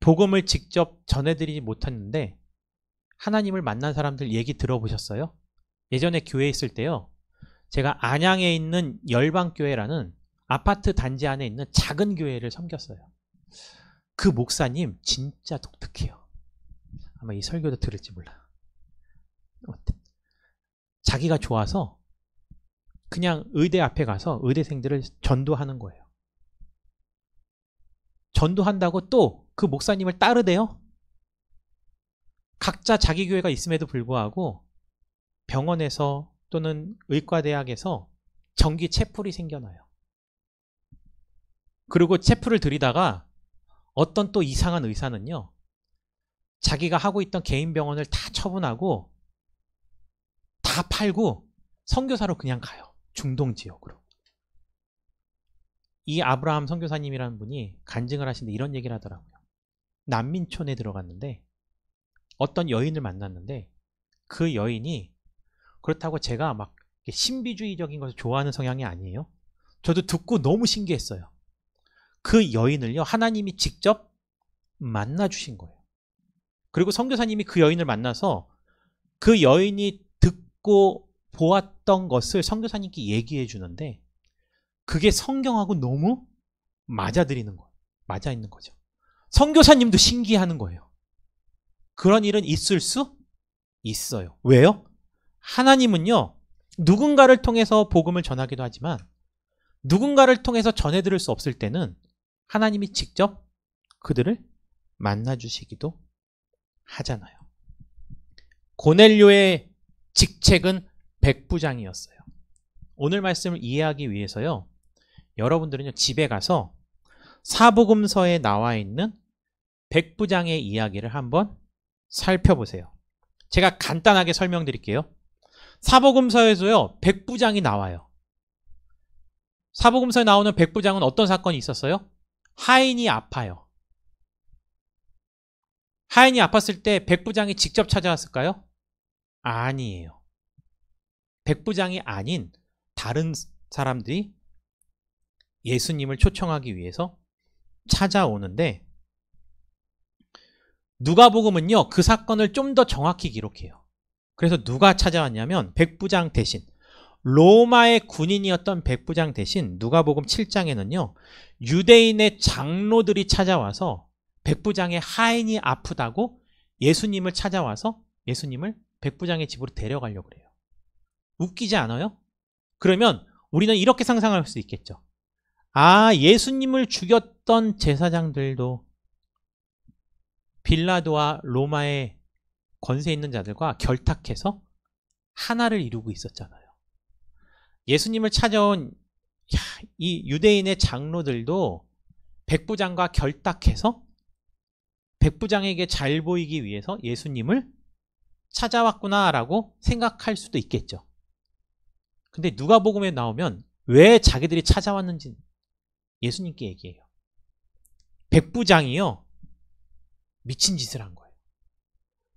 복음을 직접 전해드리지 못했는데 하나님을 만난 사람들 얘기 들어보셨어요? 예전에 교회에 있을 때요, 제가 안양에 있는 열방교회라는 아파트 단지 안에 있는 작은 교회를 섬겼어요. 그 목사님 진짜 독특해요. 아마 이 설교도 들을지 몰라. 자기가 좋아서 그냥 의대 앞에 가서 의대생들을 전도하는 거예요. 전도한다고 또 그 목사님을 따르대요. 각자 자기 교회가 있음에도 불구하고 병원에서 또는 의과대학에서 정기 채플이 생겨나요. 그리고 채플을 들이다가 어떤 또 이상한 의사는요, 자기가 하고 있던 개인 병원을 다 처분하고 다 팔고 선교사로 그냥 가요. 중동 지역으로. 이 아브라함 선교사님이라는 분이 간증을 하시는데 이런 얘기를 하더라고요. 난민촌에 들어갔는데 어떤 여인을 만났는데 그 여인이, 그렇다고 제가 막 신비주의적인 것을 좋아하는 성향이 아니에요. 저도 듣고 너무 신기했어요. 그 여인을요, 하나님이 직접 만나 주신 거예요. 그리고 선교사님이 그 여인을 만나서 그 여인이 듣고 보았던 것을 선교사님께 얘기해 주는데 그게 성경하고 너무 맞아들이는 거예요. 맞아 있는 거죠. 선교사님도 신기해하는 거예요. 그런 일은 있을 수 있어요. 왜요? 하나님은요, 누군가를 통해서 복음을 전하기도 하지만 누군가를 통해서 전해드릴 수 없을 때는 하나님이 직접 그들을 만나주시기도 하잖아요. 고넬료의 직책은 백부장이었어요. 오늘 말씀을 이해하기 위해서요, 여러분들은요, 집에 가서 사복음서에 나와 있는 백부장의 이야기를 한번 살펴보세요. 제가 간단하게 설명드릴게요. 사복음서에서요, 백부장이 나와요. 사복음서에 나오는 백부장은 어떤 사건이 있었어요? 하인이 아파요. 하인이 아팠을 때 백부장이 직접 찾아왔을까요? 아니에요. 백부장이 아닌 다른 사람들이 예수님을 초청하기 위해서 찾아오는데 누가복음은요, 그 사건을 좀 더 정확히 기록해요. 그래서 누가 찾아왔냐면 백부장 대신, 로마의 군인이었던 백부장 대신 누가복음 7장에는요 유대인의 장로들이 찾아와서 백부장의 하인이 아프다고 예수님을 찾아와서 예수님을 백부장의 집으로 데려가려고 그래요. 웃기지 않아요? 그러면 우리는 이렇게 상상할 수 있겠죠. 아, 예수님을 죽였던 제사장들도 빌라도와 로마의 권세 있는 자들과 결탁해서 하나를 이루고 있었잖아요. 예수님을 찾아온 이 유대인의 장로들도 백부장과 결탁해서 백부장에게 잘 보이기 위해서 예수님을 찾아왔구나라고 생각할 수도 있겠죠. 근데 누가복음에 나오면 왜 자기들이 찾아왔는지 예수님께 얘기해요. 백부장이요, 미친 짓을 한 거예요.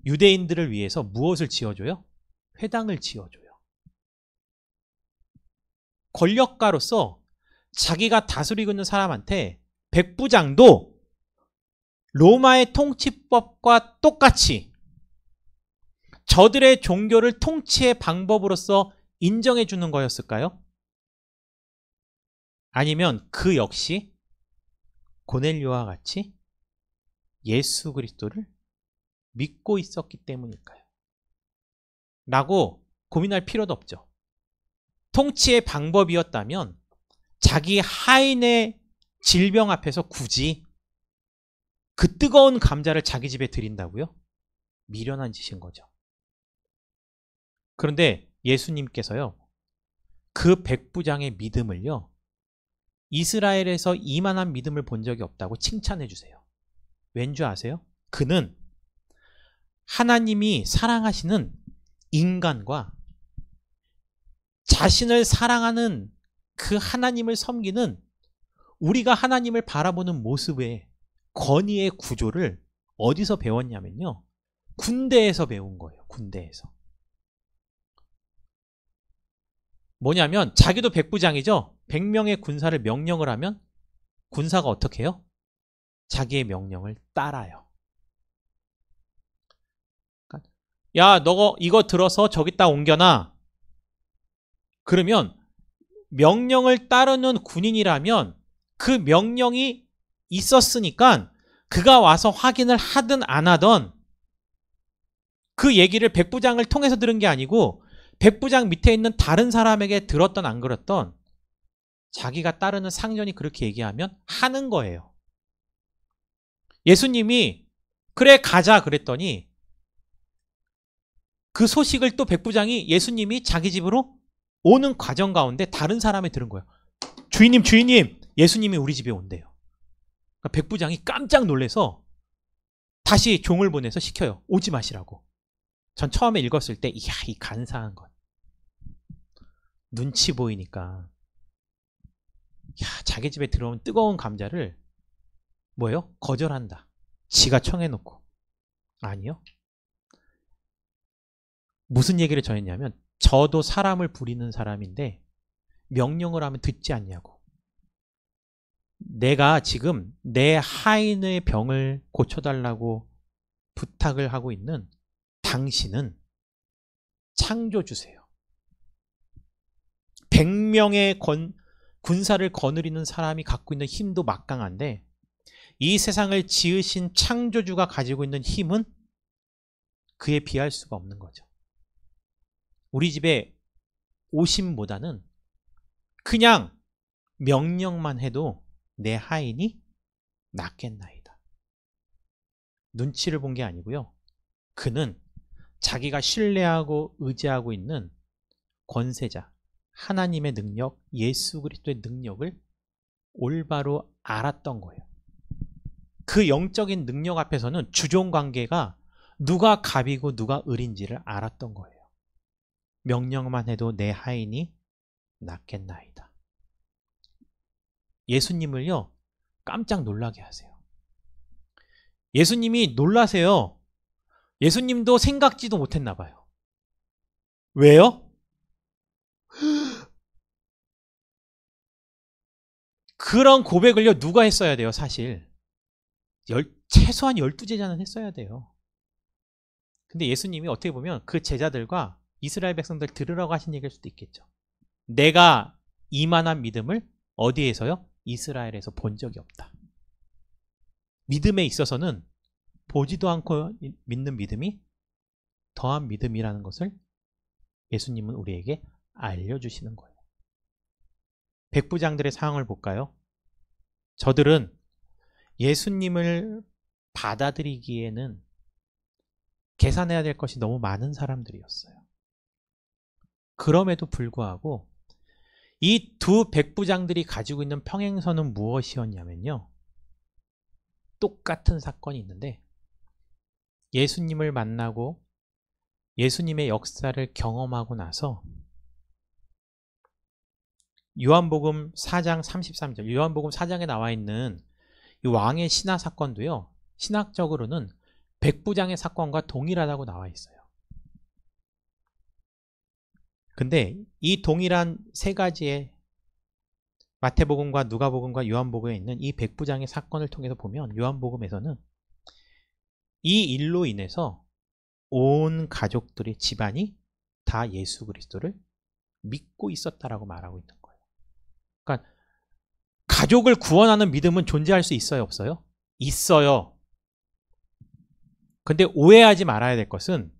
유대인들을 위해서 무엇을 지어줘요? 회당을 지어줘요. 권력가로서 자기가 다스리고 있는 사람한테 백부장도 로마의 통치법과 똑같이 저들의 종교를 통치의 방법으로서 인정해 주는 거였을까요? 아니면 그 역시 고넬료와 같이 예수 그리스도를 믿고 있었기 때문일까요? 라고 고민할 필요도 없죠. 통치의 방법이었다면 자기 하인의 질병 앞에서 굳이 그 뜨거운 감자를 자기 집에 들인다고요? 미련한 짓인 거죠. 그런데 예수님께서요, 그 백부장의 믿음을요, 이스라엘에서 이만한 믿음을 본 적이 없다고 칭찬해 주세요. 왠 줄 아세요? 그는 하나님이 사랑하시는 인간과 자신을 사랑하는 그 하나님을 섬기는 우리가 하나님을 바라보는 모습의 권위의 구조를 어디서 배웠냐면요, 군대에서 배운 거예요. 군대에서. 뭐냐면 자기도 백부장이죠. 100명의 군사를 명령을 하면 군사가 어떻게 해요? 자기의 명령을 따라요. 야, 너 이거 들어서 저기다 옮겨놔. 그러면 명령을 따르는 군인이라면 그 명령이 있었으니까 그가 와서 확인을 하든 안 하든 그 얘기를 백부장을 통해서 들은 게 아니고 백부장 밑에 있는 다른 사람에게 들었던 안 들었던 자기가 따르는 상전이 그렇게 얘기하면 하는 거예요. 예수님이 그래 가자 그랬더니 그 소식을 또 백부장이 예수님이 자기 집으로 오는 과정 가운데 다른 사람이 들은 거예요. 주인님 예수님이 우리 집에 온대요. 그러니까 백부장이 깜짝 놀라서 다시 종을 보내서 시켜요. 오지 마시라고. 전 처음에 읽었을 때 이야, 이 간사한 것. 눈치 보이니까 야, 자기 집에 들어온 뜨거운 감자를 뭐예요? 거절한다. 지가 청해놓고. 아니요. 무슨 얘기를 전했냐면 저도 사람을 부리는 사람인데 명령을 하면 듣지 않냐고. 내가 지금 내 하인의 병을 고쳐달라고 부탁을 하고 있는 당신은 창조주세요. 100명의 군사를 거느리는 사람이 갖고 있는 힘도 막강한데 이 세상을 지으신 창조주가 가지고 있는 힘은 그에 비할 수가 없는 거죠. 우리 집에 오심보다는 그냥 명령만 해도 내 하인이 낫겠나이다. 눈치를 본 게 아니고요. 그는 자기가 신뢰하고 의지하고 있는 권세자, 하나님의 능력, 예수 그리스도의 능력을 올바로 알았던 거예요. 그 영적인 능력 앞에서는 주종관계가 누가 갑이고 누가 을인지를 알았던 거예요. 명령만 해도 내 하인이 낫겠나이다. 예수님을요, 깜짝 놀라게 하세요. 예수님이 놀라세요. 예수님도 생각지도 못했나 봐요. 왜요? 그런 고백을요, 누가 했어야 돼요, 사실. 최소한 12제자는 했어야 돼요. 근데 예수님이 어떻게 보면 그 제자들과 이스라엘 백성들 들으라고 하신 얘기일 수도 있겠죠. 내가 이만한 믿음을 어디에서요? 이스라엘에서 본 적이 없다. 믿음에 있어서는 보지도 않고 믿는 믿음이 더한 믿음이라는 것을 예수님은 우리에게 알려주시는 거예요. 백부장들의 상황을 볼까요? 저들은 예수님을 받아들이기에는 계산해야 될 것이 너무 많은 사람들이었어요. 그럼에도 불구하고 이 두 백부장들이 가지고 있는 평행선은 무엇이었냐면요, 똑같은 사건이 있는데 예수님을 만나고 예수님의 역사를 경험하고 나서 요한복음 4장 33절, 요한복음 4장에 나와 있는 이 왕의 신하 사건도요, 신학적으로는 백부장의 사건과 동일하다고 나와 있어요. 근데 이 동일한 세 가지의 마태복음과 누가복음과 요한복음에 있는 이 백부장의 사건을 통해서 보면 요한복음에서는 이 일로 인해서 온 가족들의 집안이 다 예수 그리스도를 믿고 있었다라고 말하고 있는 거예요. 그러니까 가족을 구원하는 믿음은 존재할 수 있어요, 없어요? 있어요. 근데 오해하지 말아야 될 것은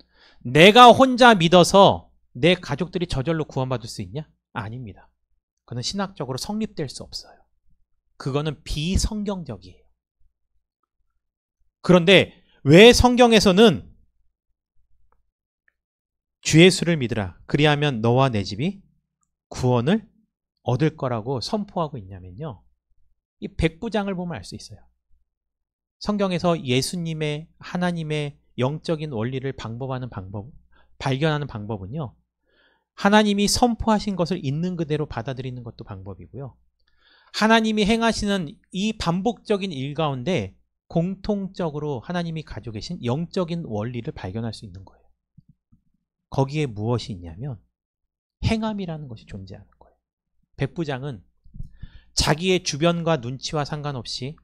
내가 혼자 믿어서 내 가족들이 저절로 구원받을 수 있냐? 아닙니다. 그건 신학적으로 성립될 수 없어요. 그거는 비성경적이에요. 그런데 왜 성경에서는 주 예수를 믿으라 그리하면 너와 내 집이 구원을 얻을 거라고 선포하고 있냐면요. 이 백부장을 보면 알 수 있어요. 성경에서 예수님의 하나님의 영적인 원리를 발견하는 방법은요. 하나님이 선포하신 것을 있는 그대로 받아들이는 것도 방법이고요. 하나님이 행하시는 이 반복적인 일 가운데 공통적으로 하나님이 가지고 계신 영적인 원리를 발견할 수 있는 거예요. 거기에 무엇이 있냐면 행함이라는 것이 존재하는 거예요. 백부장은 자기의 주변과 눈치와 상관없이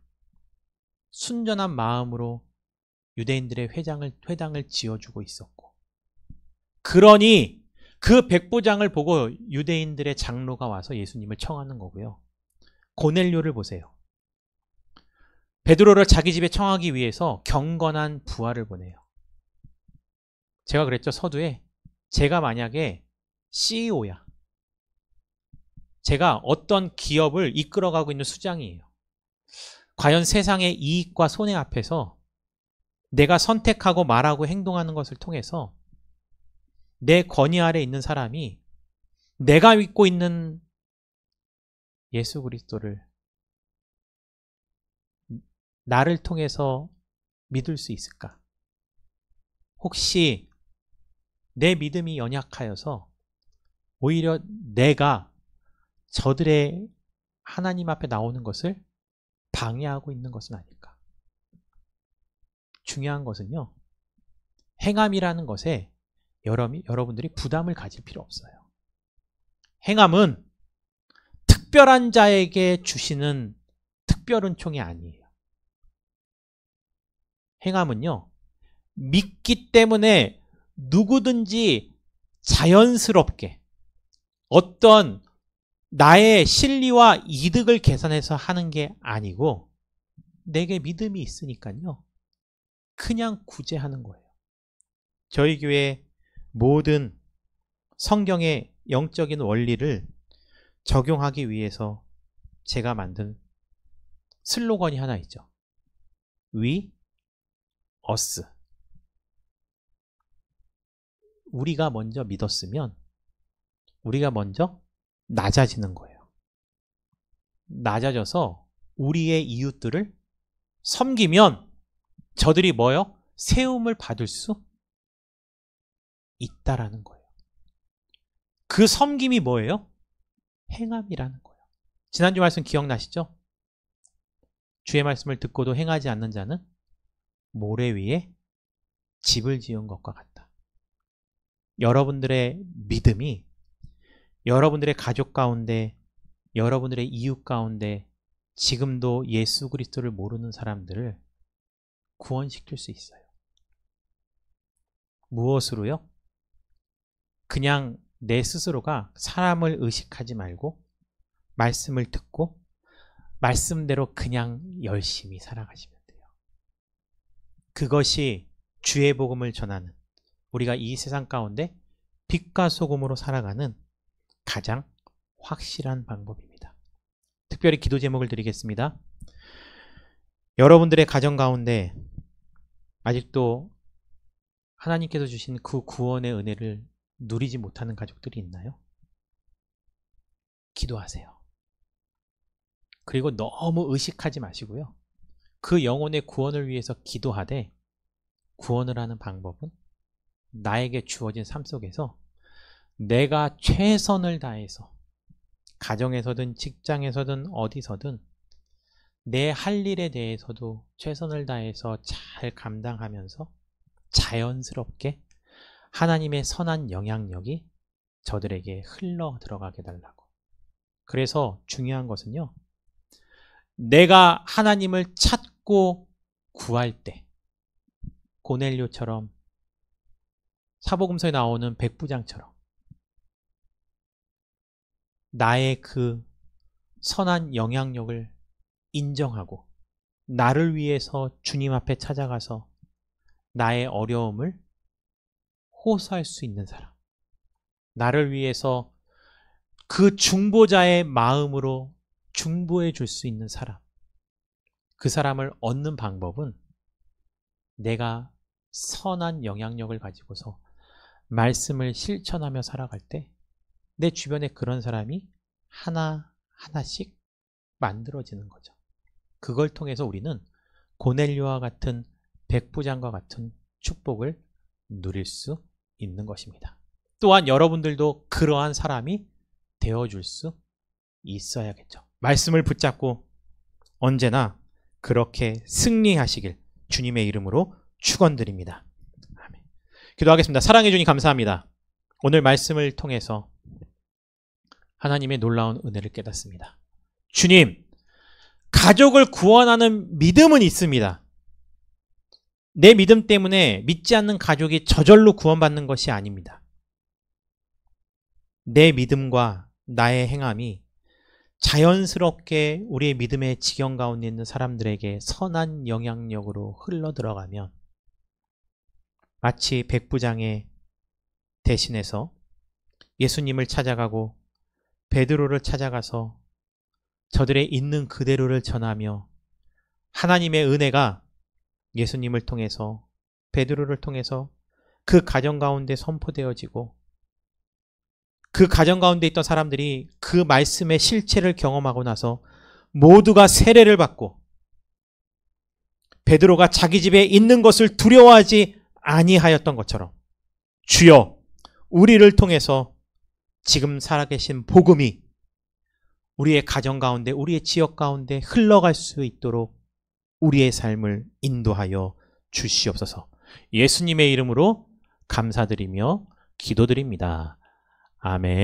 순전한 마음으로 유대인들의 회당을 지어주고 있었고, 그러니 그 백부장을 보고 유대인들의 장로가 와서 예수님을 청하는 거고요. 고넬료를 보세요. 베드로를 자기 집에 청하기 위해서 경건한 부하를 보내요. 제가 그랬죠, 서두에. 제가 만약에 CEO야. 제가 어떤 기업을 이끌어가고 있는 수장이에요. 과연 세상의 이익과 손해 앞에서 내가 선택하고 말하고 행동하는 것을 통해서 내 권위 아래 있는 사람이 내가 믿고 있는 예수 그리스도를 나를 통해서 믿을 수 있을까? 혹시 내 믿음이 연약하여서 오히려 내가 저들의 하나님 앞에 나오는 것을 방해하고 있는 것은 아닐까? 중요한 것은요, 행함이라는 것에 여러분들이 부담을 가질 필요 없어요. 행함은 특별한 자에게 주시는 특별 은총이 아니에요. 행함은요, 믿기 때문에 누구든지 자연스럽게 어떤 나의 실리와 이득을 계산해서 하는 게 아니고 내게 믿음이 있으니까요. 그냥 구제하는 거예요. 저희 교회 모든 성경의 영적인 원리를 적용하기 위해서 제가 만든 슬로건이 하나 있죠. We, us. 우리가 먼저 믿었으면 우리가 먼저 낮아지는 거예요. 낮아져서 우리의 이웃들을 섬기면 저들이 뭐요? 세움을 받을 수 있다라는 거예요. 그 섬김이 뭐예요? 행함이라는 거예요. 지난주 말씀 기억나시죠? 주의 말씀을 듣고도 행하지 않는 자는 모래 위에 집을 지은 것과 같다. 여러분들의 믿음이 여러분들의 가족 가운데, 여러분들의 이웃 가운데 지금도 예수 그리스도를 모르는 사람들을 구원시킬 수 있어요. 무엇으로요? 그냥 내 스스로가 사람을 의식하지 말고 말씀을 듣고 말씀대로 그냥 열심히 살아가시면 돼요. 그것이 주의 복음을 전하는, 우리가 이 세상 가운데 빛과 소금으로 살아가는 가장 확실한 방법입니다. 특별히 기도 제목을 드리겠습니다. 여러분들의 가정 가운데 아직도 하나님께서 주신 그 구원의 은혜를 누리지 못하는 가족들이 있나요? 기도하세요. 그리고 너무 의식하지 마시고요. 그 영혼의 구원을 위해서 기도하되, 구원을 하는 방법은 나에게 주어진 삶 속에서 내가 최선을 다해서 가정에서든 직장에서든 어디서든 내 할 일에 대해서도 최선을 다해서 잘 감당하면서 자연스럽게 하나님의 선한 영향력이 저들에게 흘러 들어가게 달라고. 그래서 중요한 것은요, 내가 하나님을 찾고 구할 때 고넬료처럼, 사복음서에 나오는 백부장처럼 나의 그 선한 영향력을 인정하고 나를 위해서 주님 앞에 찾아가서 나의 어려움을 호소할 수 있는 사람, 나를 위해서 그 중보자의 마음으로 중보해 줄 수 있는 사람, 그 사람을 얻는 방법은 내가 선한 영향력을 가지고서 말씀을 실천하며 살아갈 때 내 주변에 그런 사람이 하나하나씩 만들어지는 거죠. 그걸 통해서 우리는 고넬료와 같은 백부장과 같은 축복을 누릴 수 있는 것입니다. 또한 여러분들도 그러한 사람이 되어줄 수 있어야겠죠. 말씀을 붙잡고 언제나 그렇게 승리하시길 주님의 이름으로 축원드립니다. 아멘. 기도하겠습니다. 사랑해 주님 감사합니다. 오늘 말씀을 통해서 하나님의 놀라운 은혜를 깨닫습니다. 주님, 가족을 구원하는 믿음은 있습니다. 내 믿음 때문에 믿지 않는 가족이 저절로 구원받는 것이 아닙니다. 내 믿음과 나의 행함이 자연스럽게 우리의 믿음의 지경 가운데 있는 사람들에게 선한 영향력으로 흘러들어가면 마치 백부장의 대신해서 예수님을 찾아가고 베드로를 찾아가서 저들의 있는 그대로를 전하며 하나님의 은혜가 예수님을 통해서 베드로를 통해서 그 가정 가운데 선포되어지고 그 가정 가운데 있던 사람들이 그 말씀의 실체를 경험하고 나서 모두가 세례를 받고 베드로가 자기 집에 있는 것을 두려워하지 아니하였던 것처럼 주여 우리를 통해서 지금 살아계신 복음이 우리의 가정 가운데 우리의 지역 가운데 흘러갈 수 있도록 우리의 삶을 인도하여 주시옵소서. 예수님의 이름으로 감사드리며 기도드립니다. 아멘.